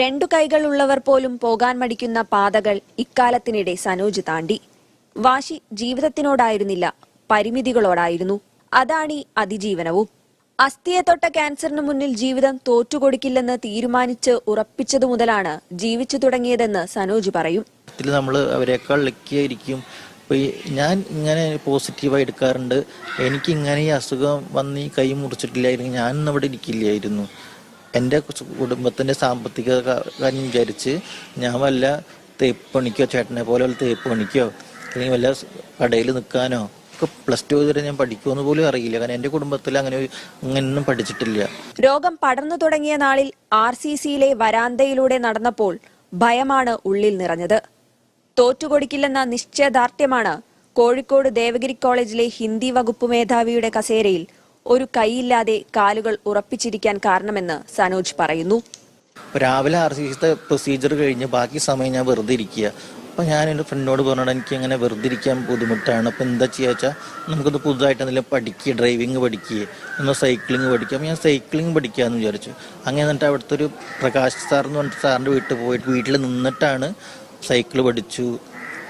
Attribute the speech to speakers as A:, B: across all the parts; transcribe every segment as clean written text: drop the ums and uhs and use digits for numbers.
A: രണ്ടു കൈകളുള്ളവർ പോലും പോകാൻ മടിക്കുന്ന പാതകൾ ഇക്കാലത്തിനിടെ സനോജ് താണ്ടി. വാശി ജീവിതത്തിനോടായിരുന്നില്ല, പരിമിതികളോടായിരുന്നു. അതാണീ അതിജീവനവും. അസ്ഥിയെ തൊട്ട ക്യാൻസറിന് മുന്നിൽ ജീവിതം തോറ്റുകൊടുക്കില്ലെന്ന് തീരുമാനിച്ച് ഉറപ്പിച്ചതു മുതലാണ് ജീവിച്ചു തുടങ്ങിയതെന്ന് സനോജ് പറയും.
B: നമ്മൾ അവരെക്കാൾ ലക്കിയായിരിക്കും. ഞാൻ ഇങ്ങനെ പോസിറ്റീവായി എടുക്കാറുണ്ട്. എനിക്ക് ഇങ്ങനെ ഈ അസുഖം വന്ന് ഈ കൈ മുറിച്ചിട്ടില്ലായിരുന്നു, ഞാനൊന്നും അവിടെ ഇരിക്കില്ലായിരുന്നു. എൻ്റെ കുടുംബത്തിൻ്റെ സാമ്പത്തിക കാര്യം വിചാരിച്ച് ഞാൻ വല്ല തേപ്പ് പണിക്കോ, ചേട്ടനെ പോലെ വല്ല തേപ്പ് പണിക്കോ അല്ലെങ്കിൽ വല്ല കടയിൽ നിൽക്കാനോ ഒക്കെ +2 വരെ ഞാൻ പഠിക്കുമെന്ന് പോലും അറിയില്ല. കാരണം എൻ്റെ കുടുംബത്തിൽ അങ്ങനെയൊന്നും പഠിച്ചിട്ടില്ല.
A: രോഗം പടർന്നു തുടങ്ങിയ നാളിൽ RCCയിലെ വരാന്തയിലൂടെ നടന്നപ്പോൾ ഭയമാണ് ഉള്ളിൽ നിറഞ്ഞത്. തോറ്റുകൊടുക്കില്ലെന്ന നിശ്ചയദാർഢ്യമാണ് കോഴിക്കോട് ദേവഗിരി കോളേജിലെ ഹിന്ദി വകുപ്പ് മേധാവിയുടെ കസേരയിൽ ഒരു കൈയില്ലാതെ കാലുകൾ ഉറപ്പിച്ചിരിക്കാൻ കാരണമെന്ന് സനോജ് പറയുന്നു.
B: രാവിലെ RCC പ്രൊസീജിയർ കഴിഞ്ഞ് ബാക്കി സമയം ഞാൻ വെറുതെ ഇരിക്കുക. അപ്പോൾ ഞാൻ എൻ്റെ ഫ്രണ്ടിനോട് പറഞ്ഞോട് എനിക്ക് അങ്ങനെ വെറുതെ ഇരിക്കാൻ ബുദ്ധിമുട്ടാണ്. അപ്പോൾ എന്താ ചെയ്യുക വെച്ചാൽ നമുക്കത് പുതുതായിട്ട് എന്തെങ്കിലും പഠിക്കുക, ഡ്രൈവിംഗ് പഠിക്കുക, ഒന്ന് സൈക്ലിംഗ് പഠിക്കുക. അപ്പോൾ ഞാൻ സൈക്ലിംഗ് പഠിക്കാമെന്ന് വിചാരിച്ചു. അങ്ങനെ എന്നിട്ട് അവിടുത്തെ ഒരു പ്രകാശ് സാർ എന്ന് പറഞ്ഞിട്ട് സാറിൻ്റെ വീട്ടിൽ നിന്നിട്ടാണ് സൈക്കിൾ പഠിച്ചു.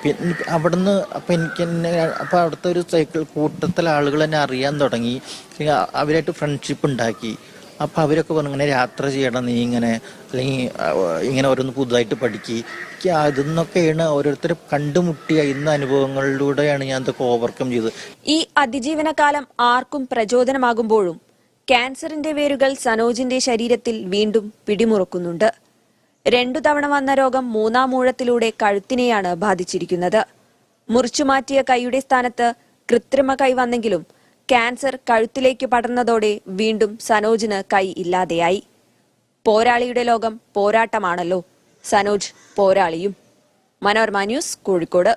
B: പിന്നെ അവിടുന്ന് അപ്പോൾ അവിടുത്തെ ഒരു സൈക്കിൾ കൂട്ടത്തിലെ ആളുകൾ എന്നെ അറിയാൻ തുടങ്ങി. അവരായിട്ട് ഫ്രണ്ട്ഷിപ്പ് ഉണ്ടാക്കി. അപ്പോൾ അവരൊക്കെ പറഞ്ഞു ഇങ്ങനെ യാത്ര ചെയ്യണം, നീ ഇങ്ങനെ അല്ലെങ്കിൽ ഇങ്ങനെ ഓരോന്ന് പുതുതായിട്ട് പഠിക്കുക. അതെന്നൊക്കെയാണ് ഓരോരുത്തരെ കണ്ടുമുട്ടിയ ഇന്ന അനുഭവങ്ങളിലൂടെയാണ് ഞാൻ ഇതൊക്കെ ഓവർകം ചെയ്തത്.
A: ഈ അതിജീവനകാലം ആർക്കും പ്രചോദനമാകുമ്പോഴും ക്യാൻസറിന്റെ വേരുകൾ സനോജിന്റെ ശരീരത്തിൽ വീണ്ടും പിടിമുറുക്കുന്നുണ്ട്. 2 തവണ വന്ന രോഗം 3-ാം ഊഴത്തിലൂടെ കഴുത്തിനെയാണ് ബാധിച്ചിരിക്കുന്നത്. മുറിച്ചുമാറ്റിയ കൈയുടെ സ്ഥാനത്ത് കൃത്രിമ കൈ വന്നെങ്കിലും ക്യാൻസർ കഴുത്തിലേക്ക് പടർന്നതോടെ വീണ്ടും സനോജിന് കൈ ഇല്ലാതെയായി. പോരാളിയുടെ ലോകം പോരാട്ടമാണല്ലോ. സനോജ് പോരാളിയും. മനോരമ ന്യൂസ്, കോഴിക്കോട്.